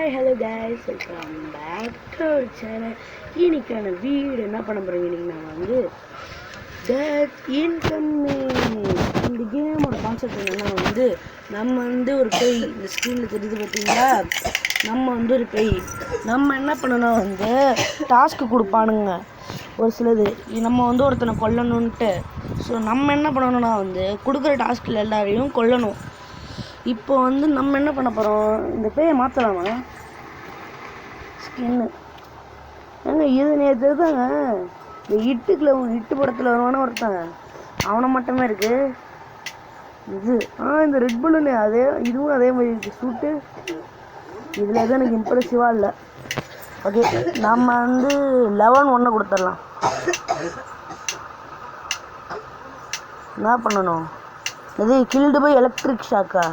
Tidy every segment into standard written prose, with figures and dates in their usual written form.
Hi hello guys, welcome back to our channel. இன்னைக்கான வீடு என்ன பண்ண போகிறோம்? இன்னைக்கு நான் வந்து டெத் இன்கமிங் இந்த கேமோட கான்செப்ட் என்னென்னா வந்து நம்ம வந்து ஒரு பேய், இந்த ஸ்க்ரீனில் தெரியுது பார்த்தீங்களா, நம்ம வந்து ஒரு பேய். நம்ம என்ன பண்ணணும் வந்து டாஸ்க்கு கொடுப்பானுங்க ஒரு சிலது, நம்ம வந்து ஒருத்தனை கொல்லணுன்ட்டு. ஸோ நம்ம என்ன பண்ணணும்னா வந்து கொடுக்குற டாஸ்கில் எல்லாரையும் கொல்லணும். இப்போ வந்து நம்ம என்ன பண்ண போகிறோம், இந்த பேயை மாற்றலாமா ஸ்கின்னு? ஏங்க இது நேற்று தாங்க இந்த இட்டு படத்தில் வருவான ஒருத்தன், அவனை மட்டுமே இருக்குது இது. இந்த ரெட் பலூனு அதே, இதுவும் அதே மாதிரி இருக்குது சூட்டு. இதில் எதுவும் எனக்கு இம்ப்ரெசிவாக இல்லை. ஓகே, நம்ம வந்து 11 கொடுத்துடலாம். என்ன பண்ணணும்? இது கில்டு பை எலக்ட்ரிக் ஷாக்கா?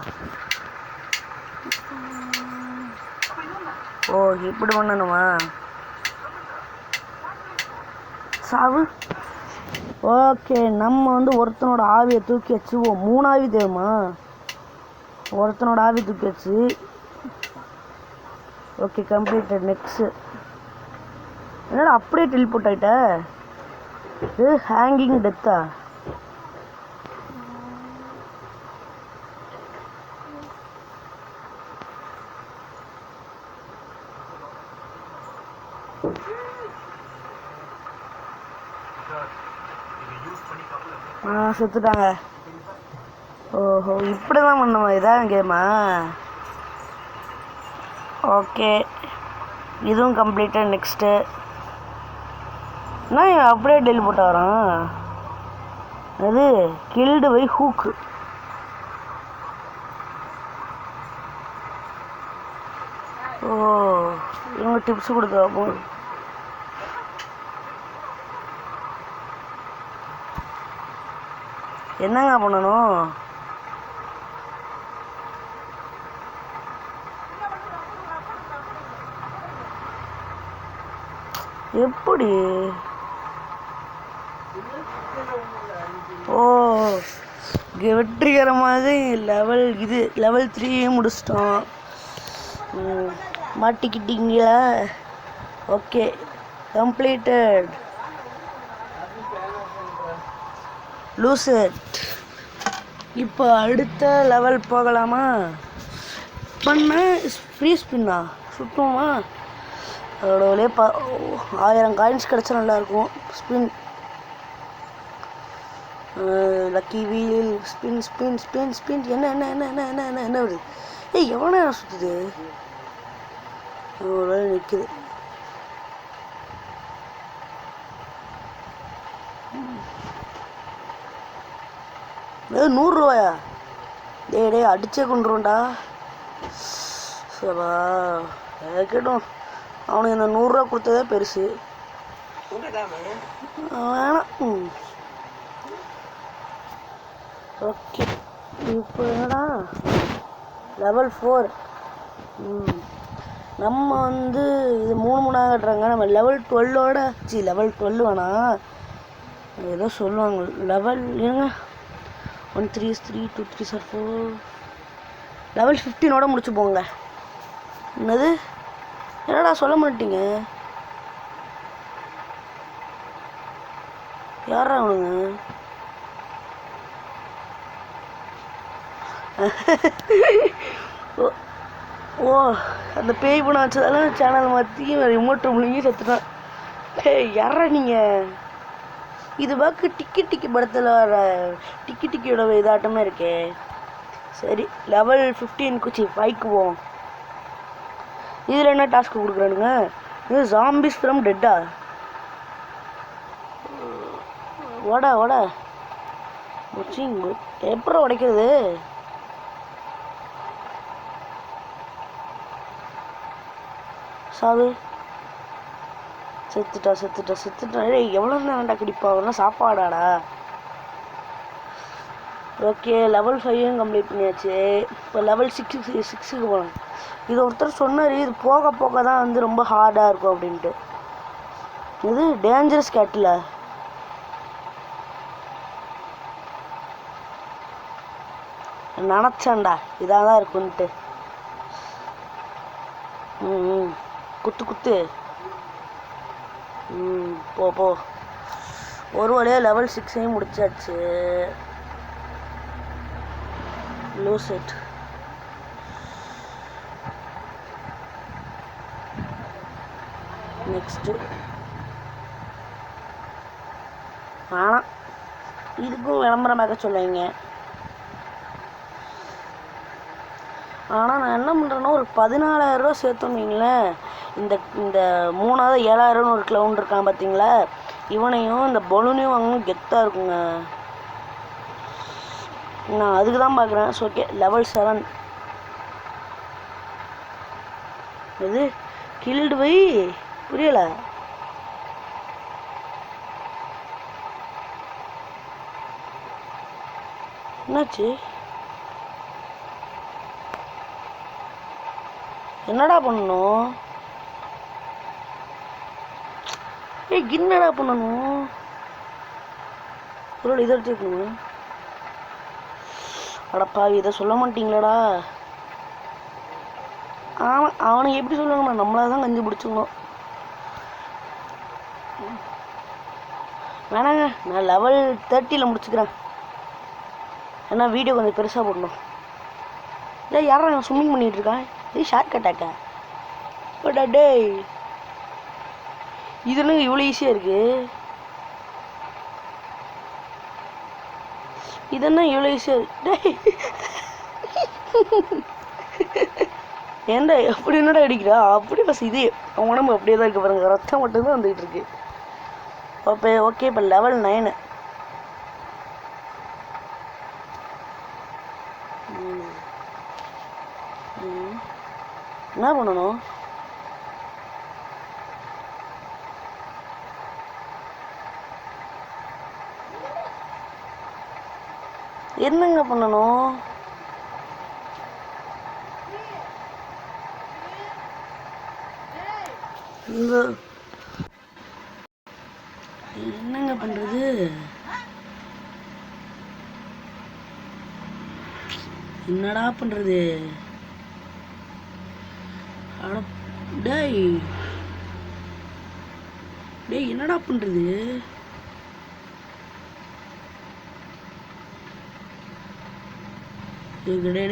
ஓ, இப்படி பண்ணணுமா? சாவு. ஓகே, நம்ம வந்து ஒருத்தனோட ஆவியை தூக்கி வச்சுவோம். 3 ஆவி தேவைமா? ஒருத்தனோட ஆவி தூக்கி வச்சு. Okay, completed. நெக்ஸ்ட் என்னடா அப்படியே டெலிபோர்ட் ஆகிட்ட? இது ஹேங்கிங் டெத்தா? செத்துட்டாங்க. ஓஹோ, இப்படி தான் பண்ணுமா? இதான் கேமா? ஓகே, இதுவும் கம்ப்ளீட்டாக. நெக்ஸ்ட்டு நான் அப்படியே டெலிவரி போட்டு வரோம். அது கில்டு பை ஹூக்கு. ஓ, இவங்க டிப்ஸ் கொடுக்குறப்போ என்னங்க பண்ணணும்? எப்படி? ஓ, வெற்றிகரமாக லெவல் 3 முடிச்சிட்டோம். மாட்டிக்கிட்டீங்களா? Okay, completed. Lose it. இப்போ அடுத்த லெவல் போகலாமா? பண்ண ஃப்ரீ ஸ்பின்னா சுற்றுமா? அதோட வழியே 1000 காயின்ஸ் கிடச்சா நல்லாயிருக்கும். Spin, lucky wheel, spin spin spin spin. என்ன என்ன என்ன என்ன என்ன என்ன என்ன வருது? எவனே சுற்றுது? ஒரு வேலை நிற்குது. $100? டே அடிச்சே கொண்டுருவோண்டா. சவா கேட்டும். அவனுக்கு இந்த 100 கொடுத்ததே பெருசு. வேணாம். ஓகே, இப்போ என்னடா லெவல் 4. நம்ம வந்து இது 3 கட்டுறாங்க. நம்ம லெவல் 12 லெவல் 12 வேணாம், ஏதோ சொல்லுவாங்க லெவல். ஏங்க 1 3 3 2 3 4 லெவல் 15 முடிச்சு போங்க. என்னது? என்னடா சொல்ல மாட்டீங்க? யாரா அவனுங்க? ஓ, அந்த பேய் பணம் வச்சதால சேனல் மாற்றி ரிமோட்டை முழுங்கி செத்துட்டான். யாரா நீங்கள்? இது பார்க்க டிக்கி படத்தில் வர டிக்கியோட இதாட்டமே இருக்கே. சரி, லெவல் 15 5க்கு போவோம். இதில் என்ன டாஸ்க் கொடுக்குறானுங்க? இது ஜாம்பிஸ் ஃப்ரம் டெட்டா? ஓட எப்படி உடைக்கிறது? சாவு. செத்துட்டா. எவ்வளோ நேரம்டா கடிப்பாங்கன்னா சாப்பாடாடா. ஓகே, லெவல் 5 கம்ப்ளீட் பண்ணியாச்சு. இப்போ லெவல் 6க்கு போகலாம். இது ஒருத்தர் சொன்னார், இது போக தான் வந்து ரொம்ப ஹார்டாக இருக்கும் அப்படின்ட்டு. இது டேஞ்சரஸ் கேட்டில். நினச்சேன்டா இதாக தான் இருக்குன்ட்டு. ம் குத்து குத்து. போ போ. ஒரு வழியாக லெவல் 6ஐயும் முடிச்சாச்சு. Loose it. நெக்ஸ்ட்டு ஆனால் இதுக்கும் விளம்பரமாக சொல்லுவீங்க. ஆனால் நான் என்ன பண்ணுறேன்னா ஒரு 14,000 சேர்த்தோன்னீங்களேன். இந்த இந்த 3வது 7,000 ஒரு க்ளவுன் இருக்கான் பார்த்தீங்களா, இவனையும் இந்த பலூனையும் வாங்கணும், கெத்தாக இருக்குங்க. நான் அதுக்கு தான் பார்க்குறேன். ஸோ ஓகே, லெவல் 7 இது கில்டு வை. புரியலை. என்னாச்சு? என்னடா பண்ணணும்? என்னடா பண்ணணும்? ஒரு இதை எடுத்துக்கணும். அடப்பாவி, இதை சொல்ல மாட்டீங்களாடா? ஆமாம், அவனுக்கு எப்படி சொல்லுவாங்கண்ணா, நம்மளால தான் கஞ்சி பிடிச்சிக்கணும். வேணாங்க, நான் லெவல் 30 முடிச்சுக்கிறேன். ஏன்னா வீடியோ கொஞ்சம் பெருசாக போடணும். டே யாரா நான் ஸ்விம்மிங் பண்ணிகிட்ருக்கேன்? இது ஷார்ட் கட்டாக்கா? பட் டே இது என்னங்க இவ்வளோ ஈஸியாக இருக்குது? இதென்ன இவ்வளோ ஈஸியாக இருக்கு? டே ஏன்டா எப்படி என்னடா அடிக்கிறா? அப்படி பஸ் இது அவன் உடம்பு அப்படியே தான் இருக்குது பாருங்க, ரத்தம் மட்டும்தான் வந்துக்கிட்டு இருக்கு. ஓகே ஓகே, இப்போ லெவல் 9. என்ன பண்ணணும்? என்னங்க பண்ணணும்? என்னங்க பண்றது? என்னடா பண்றது? டேய் டேய் என்னடா பண்றது?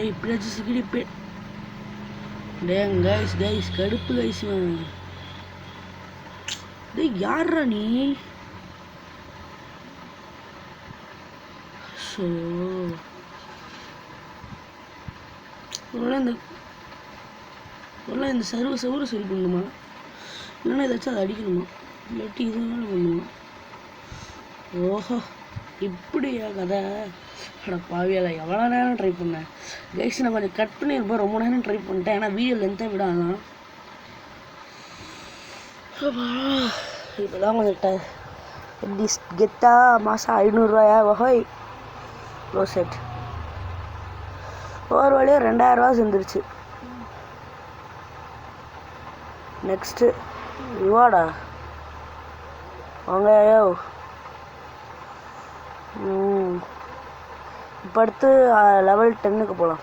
இப்படியாச்சும் சிக்கிடி போய் டேய் கைஸ் கைஸ் கடுப்பு கைஸ். டேய் யாரா நீ? ஸோ இந்த சர்வ சரி பண்ணணுமா, இல்லைன்னா ஏதாச்சும் அதை அடிக்கணுமா, இல்லாட்டி இது வேலை பண்ணுமா? ஓஹோ, இப்படியா கதை? அட பாவியால எவ்வளோ நேரம் ட்ரை பண்ணேன் கைஸ். நான் கொஞ்சம் கட் பண்ணியிருப்பேன், ரொம்ப நேரம் ட்ரை பண்ணிட்டேன். ஏன்னா வீடியோ லென்த்தாக விடாதான். இப்போதான் கொஞ்சம் எப்படி கெத்தா மாதம் 500 வகை லோ செட். ஒரு வழியாக 2000 சேர்ந்துருச்சு. நெக்ஸ்ட்டு ரிவார்டா வாங்க. இப்போ அடுத்து லெவல் 10க்கு போகலாம்.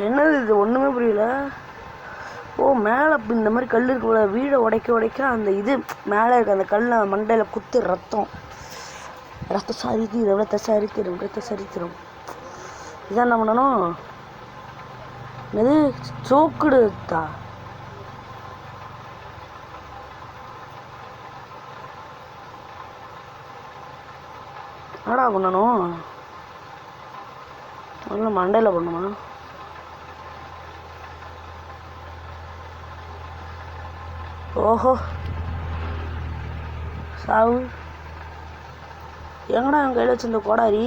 என்னது இது? ஒன்றுமே புரியல. ஓ, மேலே இந்த மாதிரி கல் இருக்குல்ல, வீடை உடைக்க அந்த இது மேலே இருக்க அந்த கல்லை மண்டையில் குத்து ரத்தம் சரித்திரம். இதான் என்ன பண்ணணும்? இது சோக்குடுத்தா? என்னடா பண்ணணும்? ஒன்றும் மண்டையில் பண்ணுமா? ஓஹோ, சாவு எங்கடா என் கையில் வச்சிருந்த கோடாரி?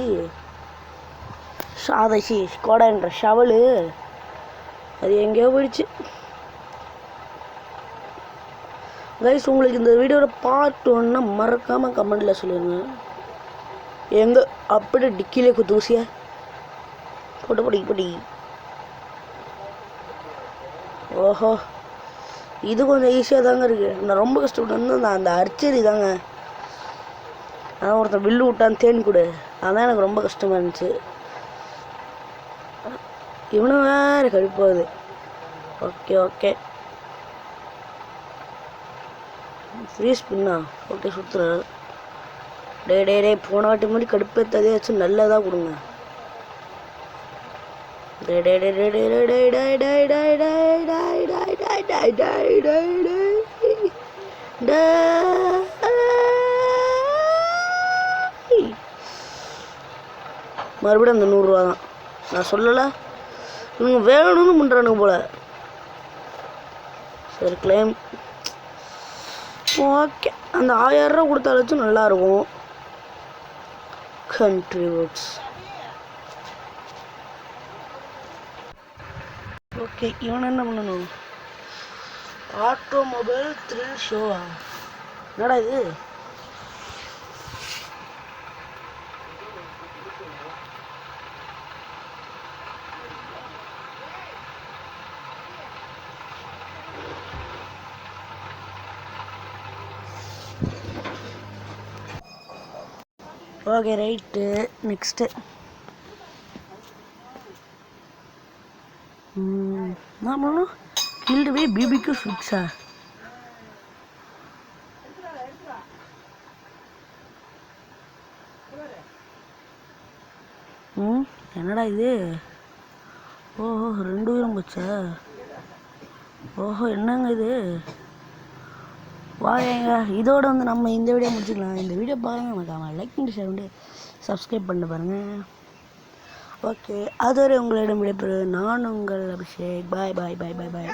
சாதசி கோடாரின்ற ஷவலு அது எங்கேயோ போயிடுச்சு. கைஸ், உங்களுக்கு இந்த வீடியோட பார்ட் 1 மறக்காமல் கமெண்டில் சொல்லுங்க. எங்கே அப்படியே டிக்கிலே குத்தூசியா போட்டு படி. ஓஹோ, இது கொஞ்சம் ஈஸியாக தாங்க இருக்குது. நான் ரொம்ப கஷ்டப்பட்டு வந்து அந்த அர்ச்சரி தாங்க. அதான் ஒருத்தன் வில்லு விட்டான் தேன் கொடு, அதான் எனக்கு ரொம்ப கஷ்டமாக இருந்துச்சு. இவனும் வேறு கழிப்பாது. ஓகே ஓகே ஃப்ரீ ஸ்பின்னா. ஓகே சுற்றுறேன். டே போன வாட்டி மாதிரி கடுப்பேற்றதையாச்சும் நல்லதாக கொடுங்க. மறுபடியும் அந்த 100 ரூபா தான். நான் சொல்லலை, இவங்க வேணும்னு பண்ணுறானுங்க போல. சரி கிளைம். ஓகே அந்த 1000 ரூபா கொடுத்தாலும் நல்லாயிருக்கும். கண்ட்ரிபியூட்ஸ். ஓகே இவன் என்ன பண்ணணும்? ஆட்டோமொபைல் த்ரில் ஷோவா? என்னடா இது? Okay right. நெக்ஸ்ட்டு என்ன பண்ணணும்? கில்டு போய் பிபிக்கு ஃபிக்ஸா? என்னடா இது? ஓஹோ 2 உயிரம் போச்சா? ஓஹோ என்னங்க இது? வாங்க இதோட வந்து நம்ம இந்த வீடியோ முடிச்சுக்கலாம். இந்த வீடியோ பாருங்கள், நமக்கு லைக் பண்ணி ஷேர் பண்ணி சப்ஸ்கிரைப் பண்ண பாருங்கள். ஓகே அதுவரை உங்களிடம் விடைபெறுவது நான் உங்கள் அபிஷேக். பாய் பாய் பாய் பாய் பாய்.